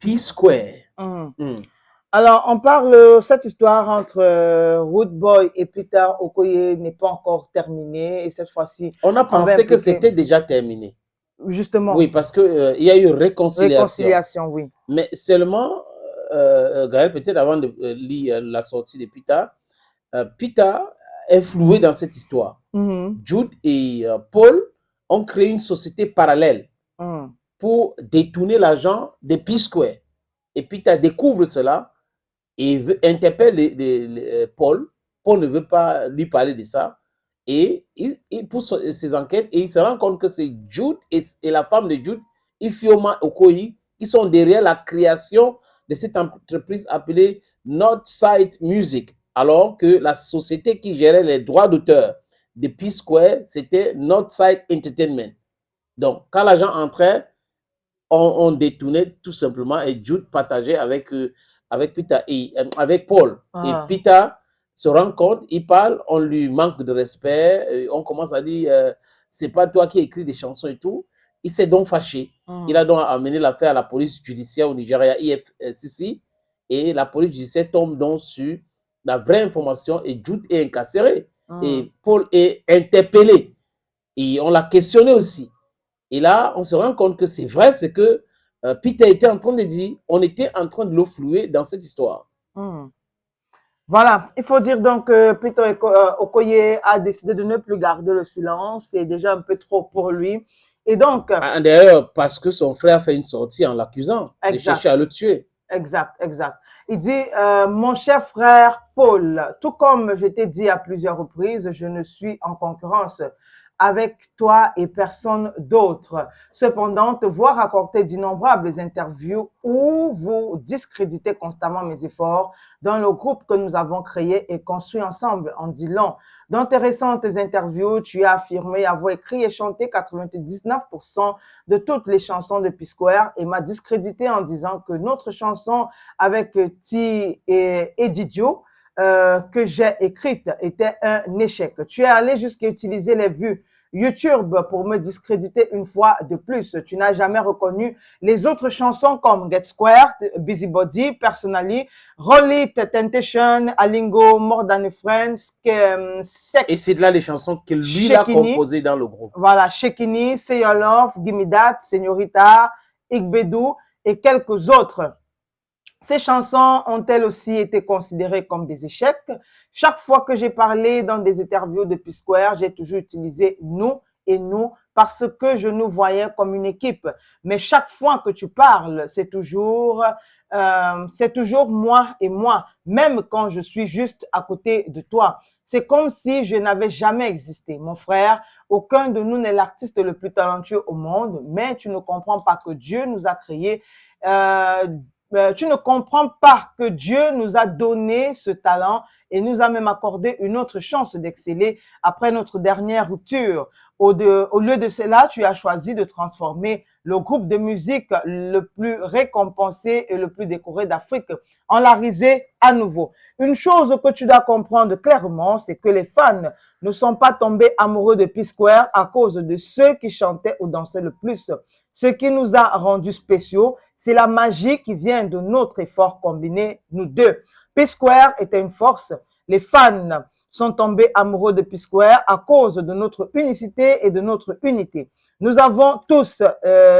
P-Square. Alors, on parle, cette histoire entre Rude Boy et Peter Okoye n'est pas encore terminée. Et cette fois-ci, on a pensé que c'était déjà terminé. Justement. Oui, parce qu'il y a eu réconciliation. Réconciliation, oui. Mais seulement, Gaël, peut-être avant de lire la sortie de Peter, Peter est floué dans cette histoire. Jude et Paul ont créé une société parallèle pour détourner l'argent de P-Square. Et Peter découvre cela et interpelle Paul. Paul ne veut pas lui parler de ça. Et il pousse ses enquêtes et il se rend compte que c'est Jude et la femme de Jude, Ifeoma Okoye, qui sont derrière la création de cette entreprise appelée Northside Music, alors que la société qui gérait les droits d'auteur de P-Square, c'était Northside Entertainment. Donc, quand l'argent entrait, on détournait tout simplement et Jude partageait avec Peter et avec Paul. Et Peter se rend compte, il parle, on lui manque de respect, on commence à dire c'est pas toi qui écris des chansons et tout. Il s'est donc fâché. Il a donc amené l'affaire à la police judiciaire au Nigeria, IFCC, et la police judiciaire tombe donc sur la vraie information et Jude est incarcéré. Et Paul est interpellé. Et on l'a questionné aussi. Et là, on se rend compte que c'est vrai, c'est que Peter était en train de dire, on était en train de le flouer dans cette histoire. Voilà, il faut dire donc que Peter Okoye a décidé de ne plus garder le silence, c'est déjà un peu trop pour lui. Et donc... D'ailleurs, parce que son frère a fait une sortie en l'accusant de chercher à le tuer. Exact. Il dit, mon cher frère Paul, tout comme je t'ai dit à plusieurs reprises, je ne suis en concurrence avec toi et personne d'autre. Cependant, te voir accorder d'innombrables interviews où vous discréditez constamment mes efforts dans le groupe que nous avons créé et construit ensemble en dit long. Dans tes récentes interviews, tu as affirmé avoir écrit et chanté 99% de toutes les chansons de P-Square et m'a discrédité en disant que notre chanson avec T et Didio que j'ai écrite était un échec. Tu es allé jusqu'à utiliser les vues YouTube pour me discréditer une fois de plus. Tu n'as jamais reconnu les autres chansons comme Get Squared, Busybody, Personally, Roll It, Temptation, Alingo, More Than a Friend, et c'est de là les chansons que lui a composées dans le groupe. Voilà, Shekini, Say Your Love, Gimme That, Señorita, Igbedu et quelques autres. Ces chansons ont-elles aussi été considérées comme des échecs? Chaque fois que j'ai parlé dans des interviews de P-Square, j'ai toujours utilisé nous et nous parce que je nous voyais comme une équipe. Mais chaque fois que tu parles, c'est toujours moi et moi, même quand je suis juste à côté de toi. C'est comme si je n'avais jamais existé. Mon frère, aucun de nous n'est l'artiste le plus talentueux au monde, mais tu ne comprends pas que Dieu nous a créés. Tu ne comprends pas que Dieu nous a donné ce talent et nous a même accordé une autre chance d'exceller après notre dernière rupture. Au lieu de cela, tu as choisi de transformer le groupe de musique le plus récompensé et le plus décoré d'Afrique en la risée à nouveau. Une chose que tu dois comprendre clairement, c'est que les fans ne sont pas tombés amoureux de P-Square à cause de ceux qui chantaient ou dansaient le plus. Ce qui nous a rendus spéciaux, c'est la magie qui vient de notre effort combiné, nous deux. P-Square était une force. Les fans sont tombés amoureux de P-Square à cause de notre unicité et de notre unité. Nous avons tous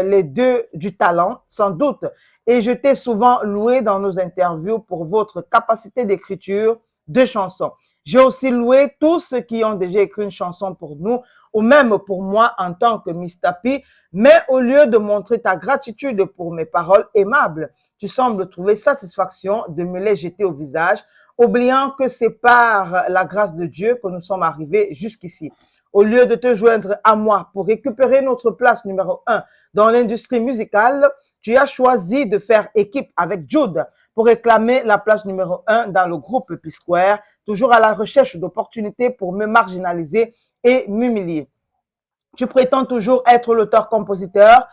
les deux du talent, sans doute, et je t'ai souvent loué dans nos interviews pour votre capacité d'écriture de chansons. J'ai aussi loué tous ceux qui ont déjà écrit une chanson pour nous, ou même pour moi en tant que Miss Tapi, mais au lieu de montrer ta gratitude pour mes paroles aimables, tu sembles trouver satisfaction de me les jeter au visage, oubliant que c'est par la grâce de Dieu que nous sommes arrivés jusqu'ici. Au lieu de te joindre à moi pour récupérer notre place numéro 1 dans l'industrie musicale, tu as choisi de faire équipe avec Jude pour réclamer la place numéro 1 dans le groupe P-Square, toujours à la recherche d'opportunités pour me marginaliser et m'humilier. Tu prétends toujours être l'auteur-compositeur,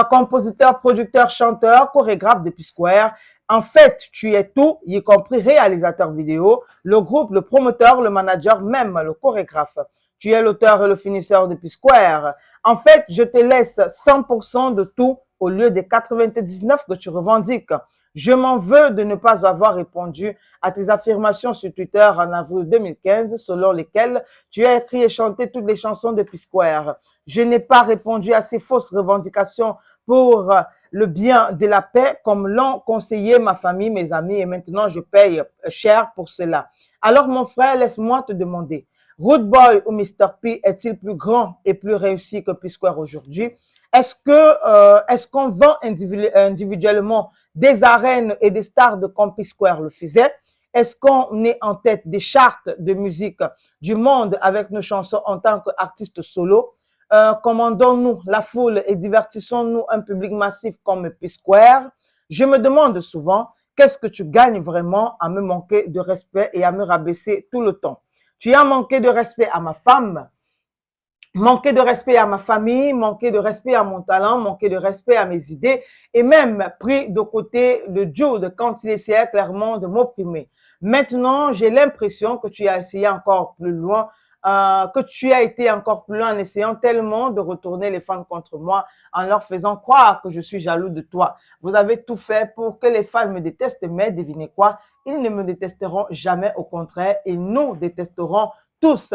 compositeur, producteur, chanteur, chorégraphe de P-Square. En fait, tu es tout, y compris réalisateur vidéo, le groupe, le promoteur, le manager, même le chorégraphe. Tu es l'auteur et le finisseur de P-Square. En fait, je te laisse 100% de tout au lieu des 99 que tu revendiques. Je m'en veux de ne pas avoir répondu à tes affirmations sur Twitter en avril 2015, selon lesquelles tu as écrit et chanté toutes les chansons de P-Square. Je n'ai pas répondu à ces fausses revendications pour le bien de la paix, comme l'ont conseillé ma famille, mes amis, et maintenant je paye cher pour cela. Alors mon frère, laisse-moi te demander, Rude Boy ou Mr. P est-il plus grand et plus réussi que P-Square aujourd'hui? Est-ce qu'on vend individuellement des arènes et des stars de comme P-Square le faisait? Est-ce qu'on est en tête des charts de musique du monde avec nos chansons en tant qu'artistes solo? Commandons-nous la foule et divertissons-nous un public massif comme P-Square? Je me demande souvent, qu'est-ce que tu gagnes vraiment à me manquer de respect et à me rabaisser tout le temps? Tu as manqué de respect à ma femme, manquer de respect à ma famille, manquer de respect à mon talent, manquer de respect à mes idées et même pris de côté de Jude quand il essayait clairement de m'opprimer. Maintenant, j'ai l'impression que tu as essayé encore plus loin, que tu as été encore plus loin en essayant tellement de retourner les fans contre moi en leur faisant croire que je suis jaloux de toi. Vous avez tout fait pour que les fans me détestent, mais devinez quoi? Ils ne me détesteront jamais, au contraire, ils nous détesteront tous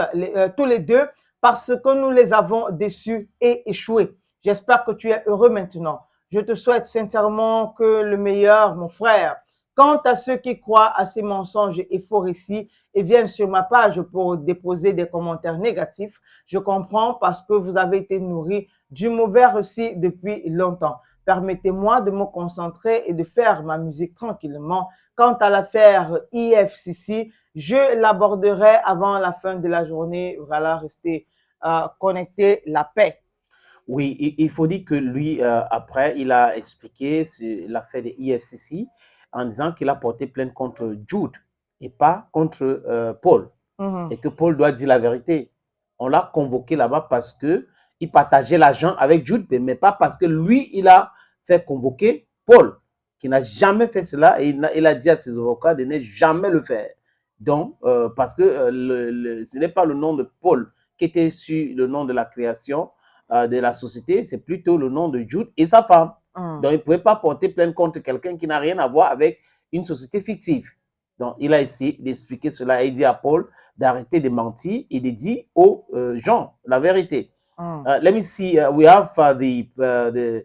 les deux parce que nous les avons déçus et échoués. J'espère que tu es heureux maintenant. Je te souhaite sincèrement que le meilleur, mon frère. Quant à ceux qui croient à ces mensonges et faux récits et viennent sur ma page pour déposer des commentaires négatifs, je comprends parce que vous avez été nourris du mauvais récit depuis longtemps. Permettez-moi de me concentrer et de faire ma musique tranquillement. Quant à l'affaire IFCC, je l'aborderai avant la fin de la journée. Voilà, restez connectés, la paix. Oui, il faut dire que lui, après, il a expliqué l'affaire des IFCC en disant qu'il a porté plainte contre Jude et pas contre Paul. Et que Paul doit dire la vérité. On l'a convoqué là-bas parce qu'il partageait l'argent avec Jude, mais pas parce que lui, il a fait convoquer Paul, qui n'a jamais fait cela. Et il a dit à ses avocats de ne jamais le faire. Donc, parce que ce n'est pas le nom de Paul qui était sur le nom de la création de la société, c'est plutôt le nom de Jude et sa femme. Donc, il ne pouvait pas porter plainte contre quelqu'un qui n'a rien à voir avec une société fictive. Donc, il a essayé d'expliquer cela et dit à Paul d'arrêter de mentir et de dire aux gens la vérité. Let me see. We have the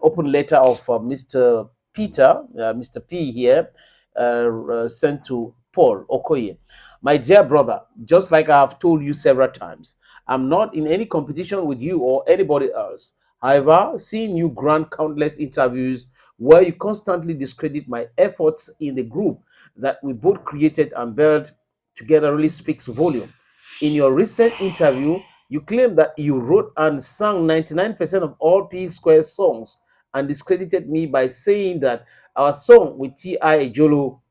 open letter of Mr. Peter, Mr. P here, sent to Paul Okoye. My dear brother, just like I have told you several times, I'm not in any competition with you or anybody else. However, seeing you grant countless interviews where you constantly discredit my efforts in the group that we both created and built together really speaks volume. In your recent interview, you claim that you wrote and sang 99% of all P Square songs and discredited me by saying that our song with T.I. Ejolo,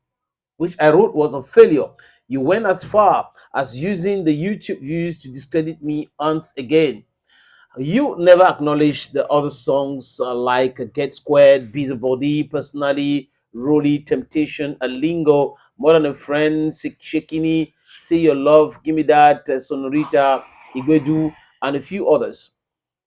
which I wrote, was a failure. You went as far as using the YouTube views to discredit me once again. You never acknowledged the other songs like Get Squared, Busybody, Personally, Rolly, Temptation, A Lingo, More Than a Friend, Shekini, Say Your Love, Give Me That, Sonorita, Igwedu, and a few others.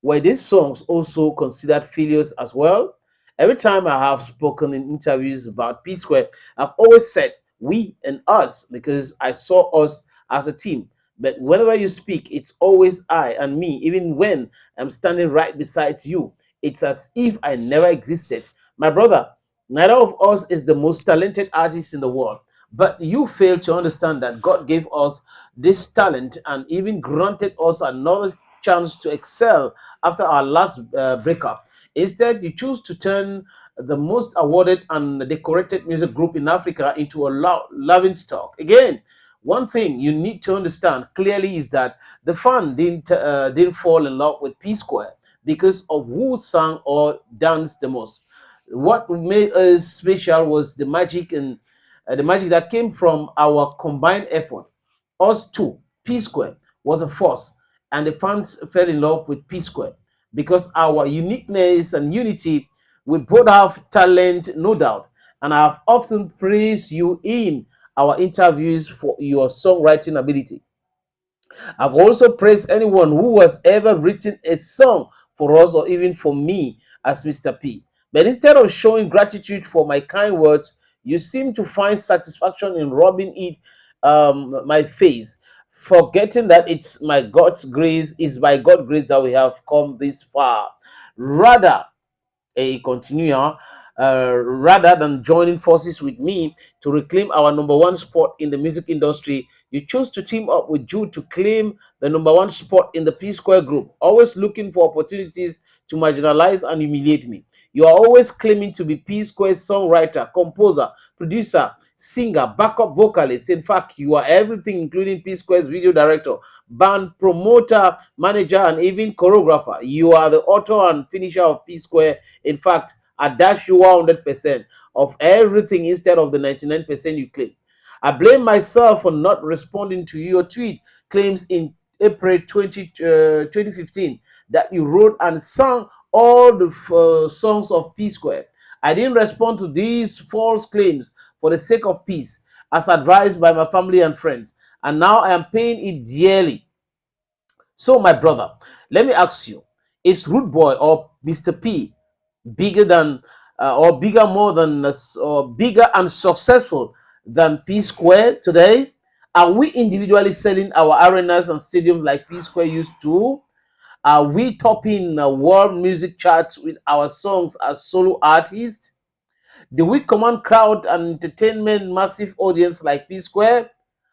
Were these songs also considered failures as well? Every time I have spoken in interviews about P Square, I've always said we and us because I saw us as a team. But whenever you speak, it's always I and me, even when I'm standing right beside you. It's as if I never existed. My brother, neither of us is the most talented artist in the world. But you fail to understand that God gave us this talent and even granted us another chance to excel after our last breakup. Instead, you choose to turn the most awarded and decorated music group in Africa into a laughing stock. Again, one thing you need to understand clearly is that the fan didn't fall in love with P Square because of who sang or danced the most. What made us special was the magic that came from our combined effort. Us two, P Square, was a force, and the fans fell in love with P Square because our uniqueness and unity. We both have talent, no doubt, and I have often praised you in our interviews for your songwriting ability. I've also praised anyone who has ever written a song for us or even for me as Mr. P. But instead of showing gratitude for my kind words, you seem to find satisfaction in rubbing it my face, forgetting that it's my God's grace, is by God's grace that we have come this far. Rather, et continue, hein, rather than joining forces with me to reclaim our number one spot in the music industry, you chose to team up with Jude to claim the number one spot in the P Square group, always looking for opportunities to marginalize and humiliate me. You are always claiming to be P Square's songwriter, composer, producer, singer, backup vocalist. In fact, you are everything, including P Square's video director, band promoter, manager, and even choreographer. You are the author and finisher of P Square. In fact, I dash you 100% of everything instead of the 99% you claim. I blame myself for not responding to your tweet claims in April 2015 that you wrote and sang all the songs of P Square. I didn't respond to these false claims for the sake of peace, as advised by my family and friends, and now I am paying it dearly. So, my brother, let me ask you, is Rude Boy or Mr. P bigger than or bigger more than or bigger and successful than P Square today? Are we individually selling our arenas and stadiums like P Square used to? Are we topping world music charts with our songs as solo artists? Do we command crowd and entertainment massive audience like P Square?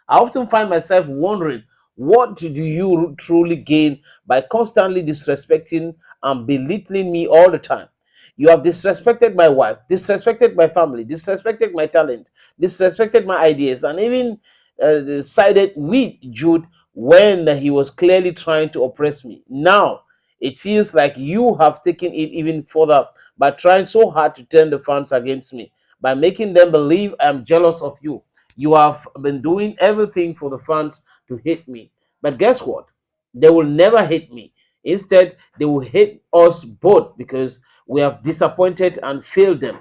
I often find myself wondering, what do you truly gain by constantly disrespecting and belittling me all the time? You have disrespected my wife, disrespected my family, disrespected my talent, disrespected my ideas, and even sided with Jude when he was clearly trying to oppress me. Now, it feels like you have taken it even further by trying so hard to turn the fans against me, by making them believe I'm jealous of you. You have been doing everything for the fans to hate me. But guess what? They will never hate me. Instead, they will hate us both because we have disappointed and failed them.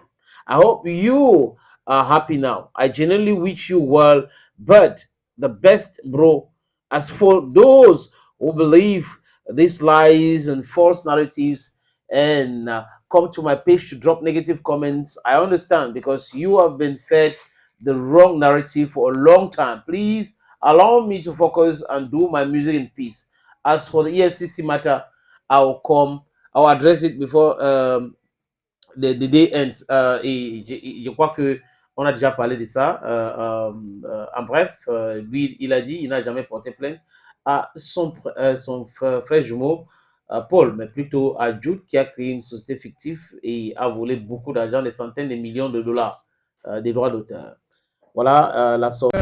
I hope you are happy now. I genuinely wish you well, but the best, bro. As for those who believe these lies and false narratives and come to my page to drop negative comments, I understand because you have been fed the wrong narrative for a long time. Please allow me to focus and do my music in peace. As for the EFCC matter, I'll address it before the day ends. Et je crois que on a déjà parlé de ça. En bref, lui, il a dit, il n'a jamais porté plainte à son frère jumeau, Paul, mais plutôt à Jude, qui a créé une société fictive et a volé beaucoup d'argent, des centaines de millions de dollars des droits d'auteur. Voilà la sorte.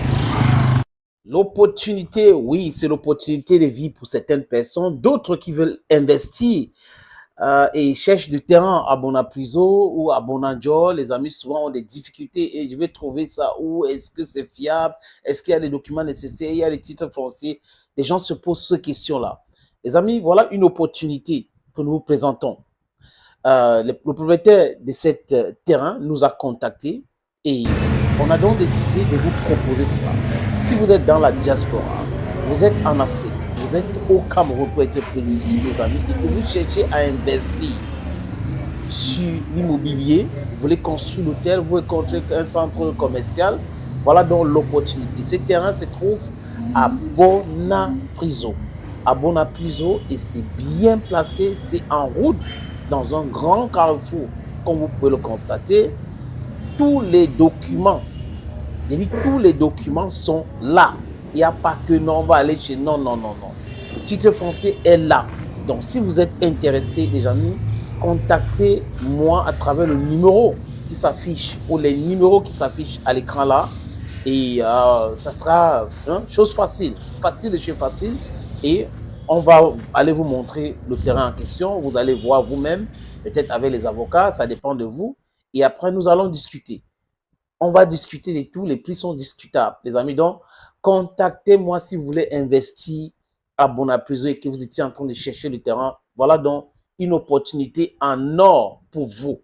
L'opportunité, oui, c'est l'opportunité de vie pour certaines personnes. D'autres qui veulent investir et cherchent du terrain à Bonapriso ou à Bonanjo. Les amis souvent ont des difficultés et je vais trouver ça où? Est-ce que c'est fiable? Est-ce qu'il y a les documents nécessaires? Il y a les titres fonciers? Les gens se posent ces questions-là. Les amis, voilà une opportunité que nous vous présentons. Le propriétaire de cet terrain nous a contactés et on a donc décidé de vous proposer cela. Si vous êtes dans la diaspora, vous êtes en Afrique, vous êtes au Cameroun pour être précis, les amis, et que vous cherchez à investir sur l'immobilier, vous voulez construire l'hôtel, vous voulez construire un centre commercial, voilà donc l'opportunité. Ce terrain se trouve à Bonapriso. À Bonapriso, et c'est bien placé, c'est en route dans un grand carrefour, comme vous pouvez le constater. Tous les documents, je dis tous les documents sont là. Il n'y a pas que non, on va aller chez non. Le titre foncier est là. Donc, si vous êtes intéressé, les amis, contactez-moi à travers le numéro qui s'affiche ou les numéros qui s'affichent à l'écran là. Et ça sera chose facile de chez facile. Et on va aller vous montrer le terrain en question. Vous allez voir vous-même, peut-être avec les avocats, ça dépend de vous. Et après, nous allons discuter. On va discuter de tout. Les prix sont discutables, les amis. Donc, contactez-moi si vous voulez investir à Bonapriso et que vous étiez en train de chercher le terrain. Voilà donc une opportunité en or pour vous.